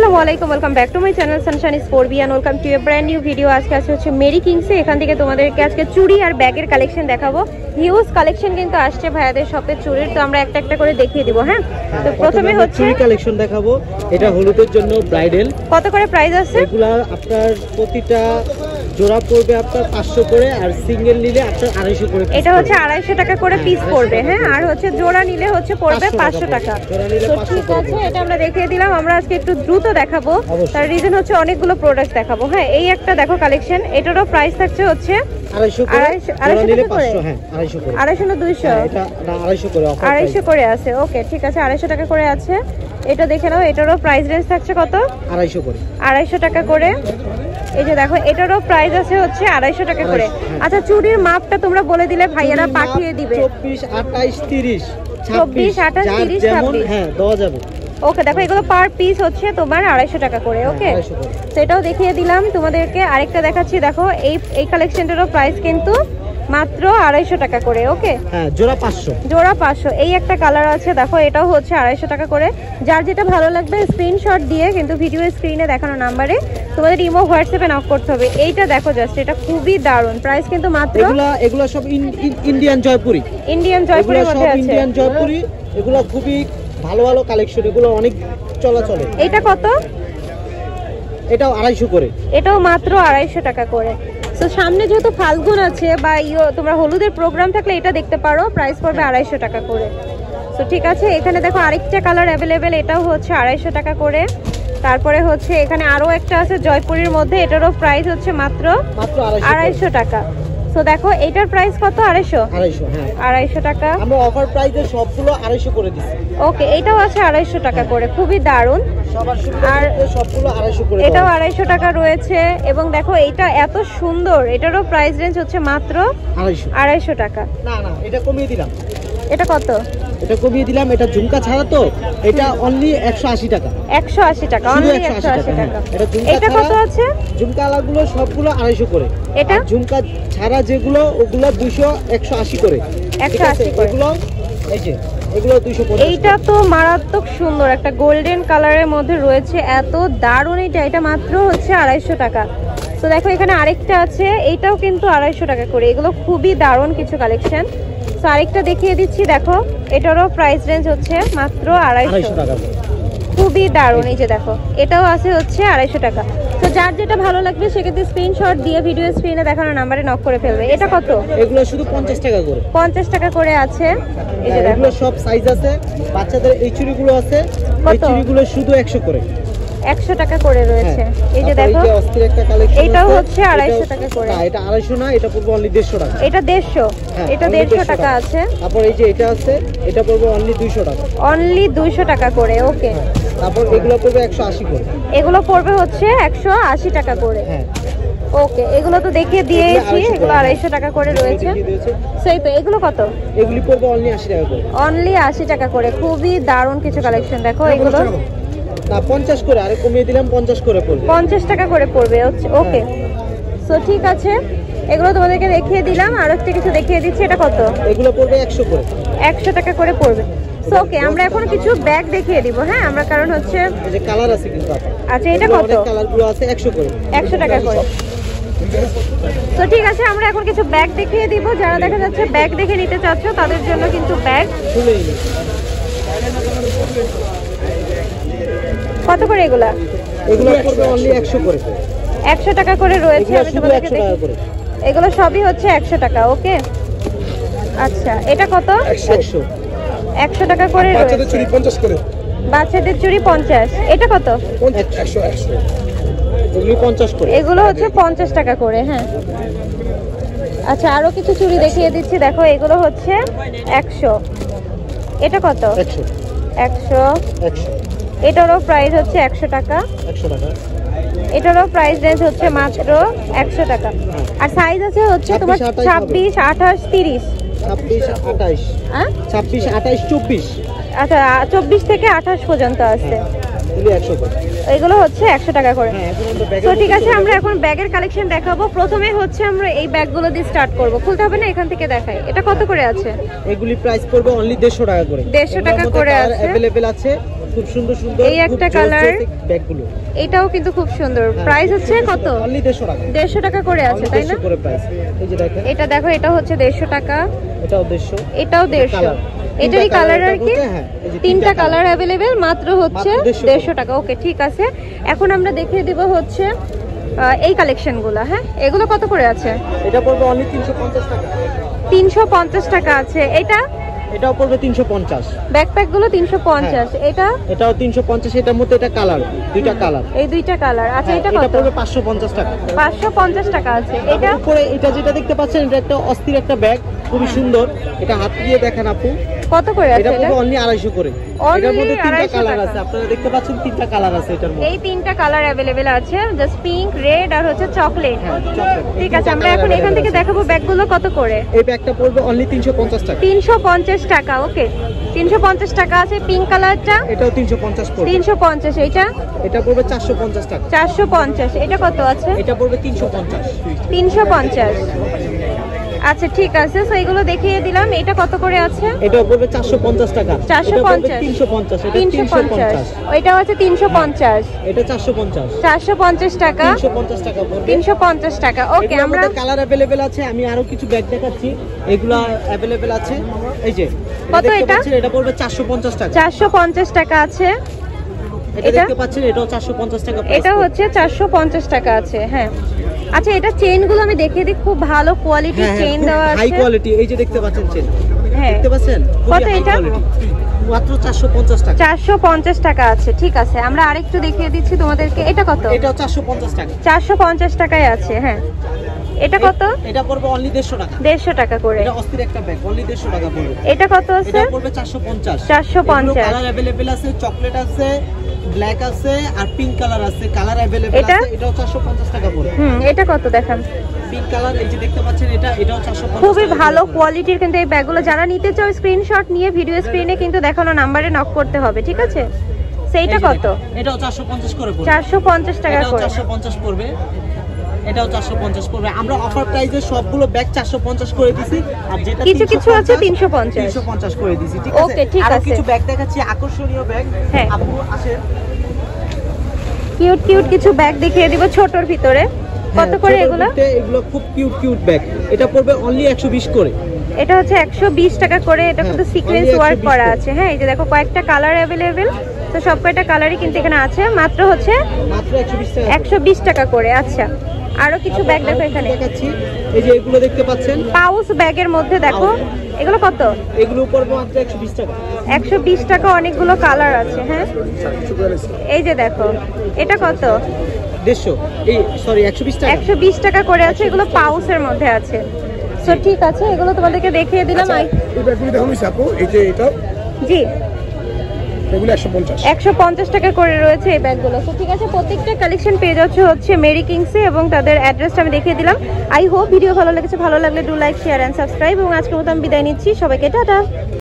আসসালামু আলাইকুম, welcome back to my channel sunshine sport and welcome to a brand new video. আজকে হচ্ছে Mary কিংসে, এখান থেকে তোমাদেরকে আজকে চুড়ি আর ব্যাগের কালেকশন দেখাবো। হিউজ কালেকশন কিন্তু আসছে ভাইয়াদের শপে চুড়ির, তো আমরা একটা একটা করে দেখিয়ে দিব। হ্যাঁ, তো প্রথমে হচ্ছে চুড়ি কালেকশন দেখাবো। এটা হলুদের জন্য ব্রাইডাল। কত করে প্রাইস আছে? এগুলা আপনার প্রতিটা জোড়া পড়বে আপনার 500 করে, আর সিঙ্গেল নিলে আপনার 250 করে। এটা হচ্ছে 250 টাকা করে পিস পড়বে। হ্যাঁ, আর হচ্ছে জোড়া নিলে হচ্ছে পড়বে 500 টাকা। তো ঠিক আছে, এটা আমরা দেখিয়ে দিলাম। আমরা আজকে একটু দ্রুত দেখাবো, তার রিজন হচ্ছে অনেকগুলো প্রোডাক্ট দেখাবো। হ্যাঁ, এই একটা দেখো কালেকশন, এটারও প্রাইস থাকছে হচ্ছে 250 করে। 250 নিলে 500। হ্যাঁ, 250 করে। 250 না 200? এটা না, 250 করে অফার। 250 করে আছে। ওকে, ঠিক আছে, 250 টাকা করে আছে। এটা দেখে নাও, এটারও প্রাইস রেঞ্জ থাকছে কত? 250 করে। 250 টাকা করে। এই যে দেখো, এটারও প্রাইস আছে হচ্ছে 250 টাকা করে। আচ্ছা, চুড়ির মাপটা তোমরা বলে দিলে ভাইয়ারা পাঠিয়ে দিবে। 24, 28, 30, 24, 28, 30, 26। হ্যাঁ, দেওয়া যাবে। ওকে, দেখো এগুলো পার পিস হচ্ছে তোমার 250 টাকা করে। ওকে, তো এটাও দেখিয়ে দিলাম তোমাদেরকে। আরেকটা দেখাচ্ছি, দেখো এই কালেকশনটারও প্রাইস কিন্তু মাত্র 250 টাকা করে। ওকে, হ্যাঁ, জোড়া 500। জোড়া 500। এই একটা কালার আছে, দেখো এটাও হচ্ছে 250 টাকা করে। যার যেটা ভালো লাগবে স্ক্রিনশট দিয়ে কিন্তু ভিডিও স্ক্রিনে দেখানো নাম্বারে তোমাদের ইমো হোয়াটসঅ্যাপে নক করতে হবে। এইটা দেখো জাস্ট, এটা খুবই দারুণ। প্রাইস কিন্তু মাত্র, এগুলা সব ইন্ডিয়ান জয়পুরি। ইন্ডিয়ান জয়পুরের মধ্যে আছে। ইন্ডিয়ান জয়পুরি, এগুলো খুবই ভালো ভালো কালেকশন, এগুলো অনেক চলাচলে। এইটা কত? এটাও 250 করে। এটাও মাত্র 250 টাকা করে। তো সামনে যেহেতু ফাল্গুন আছে বা তোমরা হলুদের প্রোগ্রাম থাকলে এটা দেখতে পারো, প্রাইস পড়বে 250 টাকা করে। তো ঠিক আছে, এখানে দেখো আরেকটা কালার অ্যাভেলেবেল, এটাও হচ্ছে 250 টাকা করে। তারপরে হচ্ছে এখানে আরো একটা আছে জয়পুরের মধ্যে, এটারও প্রাইস হচ্ছে মাত্র 250 টাকা। তো দেখো এটার প্রাইস কত? 250। হ্যাঁ, 250 টাকা। আমরা অফার প্রাইসে সবগুলো 250 করে দিচ্ছি। ওকে, এটাও আছে 250 টাকা করে, খুবই দারুণ। আর সবগুলো 250 করে। এটাও 250 টাকা রয়েছে। এবং দেখো এটা এত সুন্দর, এটারও প্রাইস রেঞ্জ হচ্ছে মাত্র 250 টাকা। না না, এটা কমিয়ে দিলাম। এটা কত? এটা কমিয়ে দিলাম। এটা ঝুমকা ছাড়া তো, এটা অনলি 180 টাকা। 180 টাকা, অনলি 180 টাকা। এটা কত আছে? ঝুমকা আলাগুলো সবগুলো 250 করে। এটা ঝুমকা ছাড়া যেগুলো, ওগুলো 180 করে। 180 করে। এগুলো এই যে, এগুলো 250। এইটা তো মারাত্মক সুন্দর, একটা গোল্ডেন কালারের মধ্যে রয়েছে, এত দারুণ। এটা মাত্র হচ্ছে 250 টাকা। তো দেখো এখানে আরেকটা আছে, এইটাও কিন্তু 250 টাকা করে। এগুলো খুবই দারুণ কিছু কালেকশন। তো আরেকটা দেখিয়ে দিচ্ছি, দেখো এটারও প্রাইস রেঞ্জ হচ্ছে মাত্র 250 টাকা। খুবই দারুণ। এই যে দেখো, এটাও আছে হচ্ছে 250 টাকা। তো যার যেটা ভালো লাগবে সেক্ষেত্রে স্ক্রিনশট দিয়ে ভিডিও স্ক্রিনে দেখানো নাম্বারে নক করে ফেলবে। এটা কত? এগুলো শুধু 50 টাকা করে। 50 টাকা করে আছে। এই যে দেখো, সব সাইজ আছে। বাচ্চাদের এই চুড়িগুলো আছে, এই চুড়িগুলো শুধু 100 করে। 100 টাকা করে রয়েছে। এই যে দেখো, এটাও হচ্ছে 250 টাকা করে। এটা 250 না, এটা পড়বে অনলি 150 টাকা। এটা 150, এটা 150 টাকা আছে। তারপর এই যে এটা আছে, এটা পড়বে অনলি 200 টাকা। অনলি 200 টাকা করে। ওকে, তারপর এগুলো পড়বে 180 করে। এগুলো পড়বে হচ্ছে 180 টাকা করে। হ্যাঁ, ওকে, এগুলো তো দেখিয়ে দিয়েছি, এগুলো 250 টাকা করে রয়েছে। সেই তো, এগুলো কত? এগুলি পড়বে অনলি 80 টাকা করে। অনলি 80 টাকা করে। খুবই দারুণ কিছু কালেকশন। দেখো এগুলো না, 50 করে, আরে কমিয়ে দিলাম, 50 করে পড়বে। 50 টাকা করে পড়বে। ওকে, সো ঠিক আছে, এগুলো তোমাদেরকে দেখিয়ে দিলাম। আর একটা কিছু দেখিয়ে দিচ্ছি, এটা কত? এগুলো পড়বে 100 করে। 100 টাকা করে পড়বে। সো ওকে, আমরা এখন কিছু ব্যাগ দেখিয়ে দিব। হ্যাঁ, আমরা কারণ হচ্ছে এই যে কালার আছে কিন্তু আপা। আচ্ছা, এটা কত? অনেক কালারগুলো আছে 100 করে। 100 টাকা করে। তো ঠিক আছে, আমরা এখন কিছু ব্যাগ দেখিয়ে দিব। যারা দেখা যাচ্ছে ব্যাগ দেখে নিতে চাচ্ছ তাদের জন্য কিন্তু ব্যাগ। কত করে এগুলা? এগুলো পড়বে অনলি 100 করে। 100 টাকা করে রয়েছে। আমি তোমাদেরকে দেখি, এগুলো সবই হচ্ছে 100 টাকা। ওকে, আচ্ছা, এটা কত? 100 টাকা করে রয়েছে। বাচ্চাদের চুড়ি 50 করে। বাচ্চাদের চুড়ি 50। এটা কত? 100। এগুলো 50 করে। এগুলো হচ্ছে 50 টাকা করে। হ্যাঁ, আচ্ছা, আরো কিছু চুড়ি দেখিয়ে দিচ্ছি। দেখো এগুলো হচ্ছে 100। এটা কত? 100। এটারও প্রাইস হচ্ছে 100 টাকা। 100 টাকা। এটারও প্রাইস রেঞ্জ হচ্ছে মাত্র 100 টাকা। আর সাইজ আছে হচ্ছে তোমার 26, 28, 30। 26, 28। হ্যাঁ, 26, 28, 24। আচ্ছা, 24 থেকে 28 পর্যন্ত আছে। এগুলো হচ্ছে 100 টাকা করে। তো ঠিক আছে, আমরা এখন ব্যাগের কালেকশন দেখাবো। প্রথমে হচ্ছে আমরা এই ব্যাগগুলো দিয়ে স্টার্ট করব। খুলতে হবে না, এখান থেকে দেখাই। এটা কত করে আছে? এগুলি প্রাইস পড়বে অনলি 150 টাকা করে। 150 টাকা করে আছে। अवेलेबल আছে। খুব সুন্দর সুন্দর এই একটা কালার, ব্যাগগুলো এটাও কিন্তু খুব সুন্দর। প্রাইস হচ্ছে কত? অনলি 150 টাকা। 150 টাকা করে আছে, তাই না? 150 করে প্রাইস। এই যে দেখেন, এটা দেখো, এটা হচ্ছে 150 টাকা, এটাও 150, এটাও 150। এটারই কালার আর কি, হ্যাঁ, এই যে তিনটা কালার अवेलेबल, মাত্র হচ্ছে 150 টাকা। ওকে, ঠিক আছে। এখন আমরা দেখিয়ে দিব হচ্ছে এই কালেকশনগুলো। হ্যাঁ, এগুলো কত করে আছে? এটা পড়বে অনলি 350 টাকা। 350 টাকা আছে। এটাও পড়বে 350। ব্যাকপ্যাক গুলো 350। এটাও 350। এটার মধ্যে এটা কালার, দুইটা কালার, এই দুইটা কালার। আচ্ছা, এটা এটা কত? পড়বে 550 টাকা। 550 টাকা আছে। এটা উপরে এটা যেটা দেখতে পাচ্ছেন, এটা একটা অস্থির একটা ব্যাগ, খুবই সুন্দর। এটা হাত দিয়ে দেখেন আপু, কত করে আছে? এটা পড়বে অনলি 250 করে। এটার মধ্যে তিনটা 250 কালার টাকা। আছে, আপনারা দেখতে পাচ্ছেন তিনটা কালার আছে এটার মধ্যে। এই তিনটা কালার अवेलेबल আছে, জাস্ট পিঙ্ক, রেড আর হচ্ছে চকলেট। চকলেট। ঠিক আছে, আমরা এখন এখান থেকে দেখাবো ব্যাগগুলো কত করে। এই ব্যাগটা পড়বে অনলি 350 টাকা। 350 টাকা। ওকে, 350 টাকা আছে। পিঙ্ক কালারটা এটাও 350 পড়বে। 350। এটা পড়বে 450 টাকা। 450। এটা কত আছে? এটা পড়বে 350। 350। আচ্ছা, ঠিক আছে। সো এগুলো দেখিয়ে দিলাম। এটা কত করে আছে? এটা পড়বে 450 টাকা। 450। 350। এটা 350। ওইটা হচ্ছে 350। এটা 450। 450 টাকা। 350 টাকা পড়বে। 350 টাকা। ওকে, আমরা কালার अवेलेबल আছে। আমি আরো কিছু ব্যাগ দেখাচ্ছি, এগুলা अवेलेबल আছে। এই যে কত দেখতে এটা? পাচ্ছেন, এটা পড়বে 450 টাকা। 450 টাকা আছে। এটা দেখতে পাচ্ছেন, এটাও 450 টাকা। এটা হচ্ছে 450 টাকা আছে। হ্যাঁ, আচ্ছা, এটা চেইন গুলো আমি দেখিয়ে দিই, খুব ভালো কোয়ালিটির চেইন দেওয়া আছে, হাই কোয়ালিটি। এই যে দেখতে পাচ্ছেন চেইন, হ্যাঁ, দেখতে পাচ্ছেন কত এটা? মাত্র 450 টাকা। 450 টাকা আছে। ঠিক আছে, আমরা আরেকটু দেখিয়ে দিচ্ছি তোমাদেরকে। এটা কত? এটাও 450 টাকা। 450 টাকায় আছে। হ্যাঁ, এটা কত? এটা পড়বে অনলি 150 টাকা। 150 টাকা করে। এটা অস্থির একটা ব্যাগ, অনলি 150 টাকা পড়বে। এটা কত আছে? এটা পড়বে 450। 450। কালার अवेलेबल আছে, চকলেট আছে, ব্ল্যাক আছে আর পিঙ্ক কালার আছে। কালার अवेलेबल এটা? আছে। এটাও 450 টাকা পড়বে। এটা কত দেখান? পিঙ্ক কালার, এই যে দেখতে পাচ্ছেন, এটাও 450। খুবই ভালো কোয়ালিটির কিন্তু এই ব্যাগগুলো। যারা নিতে চাও স্ক্রিনশট নিয়ে ভিডিও স্ক্রিনে কিন্তু দেখানো নাম্বারে নক করতে হবে, ঠিক আছে? সেইটা কত? এটাও 450 করে পড়বে। 450 টাকা এটাও করে। 450 পড়বে। এটাও 450 পড়বে। আমরা অফার প্রাইসে সবগুলো ব্যাগ 450 করে দিছি, আর যেটা কিছু কিছু আছে 350 350 করে দিছি, ঠিক আছে? ওকে, ঠিক আর আছে। কিছু ব্যাগ দেখাচ্ছি, আকর্ষণীয় ব্যাগ। হ্যাঁ, আপু আসেন, কিউট কিউট কিছু ব্যাগ দেখিয়ে দিব ছোটর ভিতরে। কত করে এগুলো? এগুলো খুব কিউট কিউট ব্যাগ। এটা পড়বে অনলি 120 করে। এটা হচ্ছে 120 টাকা করে। এটা কিন্তু সিকোয়েন্স ওয়ার্ক করা আছে। হ্যাঁ, এই যে দেখো, কয়েকটা কালার अवेलेबल। তো সব কয়টা কালারই কিন্তু এখানে আছে। মাত্র হচ্ছে মাত্র 120 টাকা। 120 টাকা করে। আচ্ছা, আরো কিছু ব্যাগ দেখো এখানে দেখাচ্ছি। এই যে এগুলো দেখতে পাচ্ছেন, পাউচ ব্যাগের মধ্যে দেখো, এগুলো কত? এগুলো পড়বে মাত্র 120 টাকা। 120 টাকা। অনেকগুলো কালার আছে। হ্যাঁ, এই যে দেখো, এটা কত? 150। এই সরি 120 টাকা। 120 টাকা করে আছে। এগুলো পাউচের মধ্যে আছে। তো ঠিক আছে, এগুলো তোমাদেরকে দেখিয়ে দিলাম। এই ব্যাগগুলো দেখুন আপু, এই যে এটা, জি, এগুলো 150। 150 টাকা করে রয়েছে এই ব্যাগগুলো। তো ঠিক আছে, প্রত্যেকটা কালেকশন পেয়ে যাচ্ছে হচ্ছে মেরি কিংসে, এবং তাদের অ্যাড্রেসটা আমি দেখিয়ে দিলাম। আই হোপ ভিডিও ভালো লেগেছে। ভালো লাগলে do like, share and subscribe. এবং আজকের মতো আমি বিদায় নিচ্ছি। সবাইকে টাটা।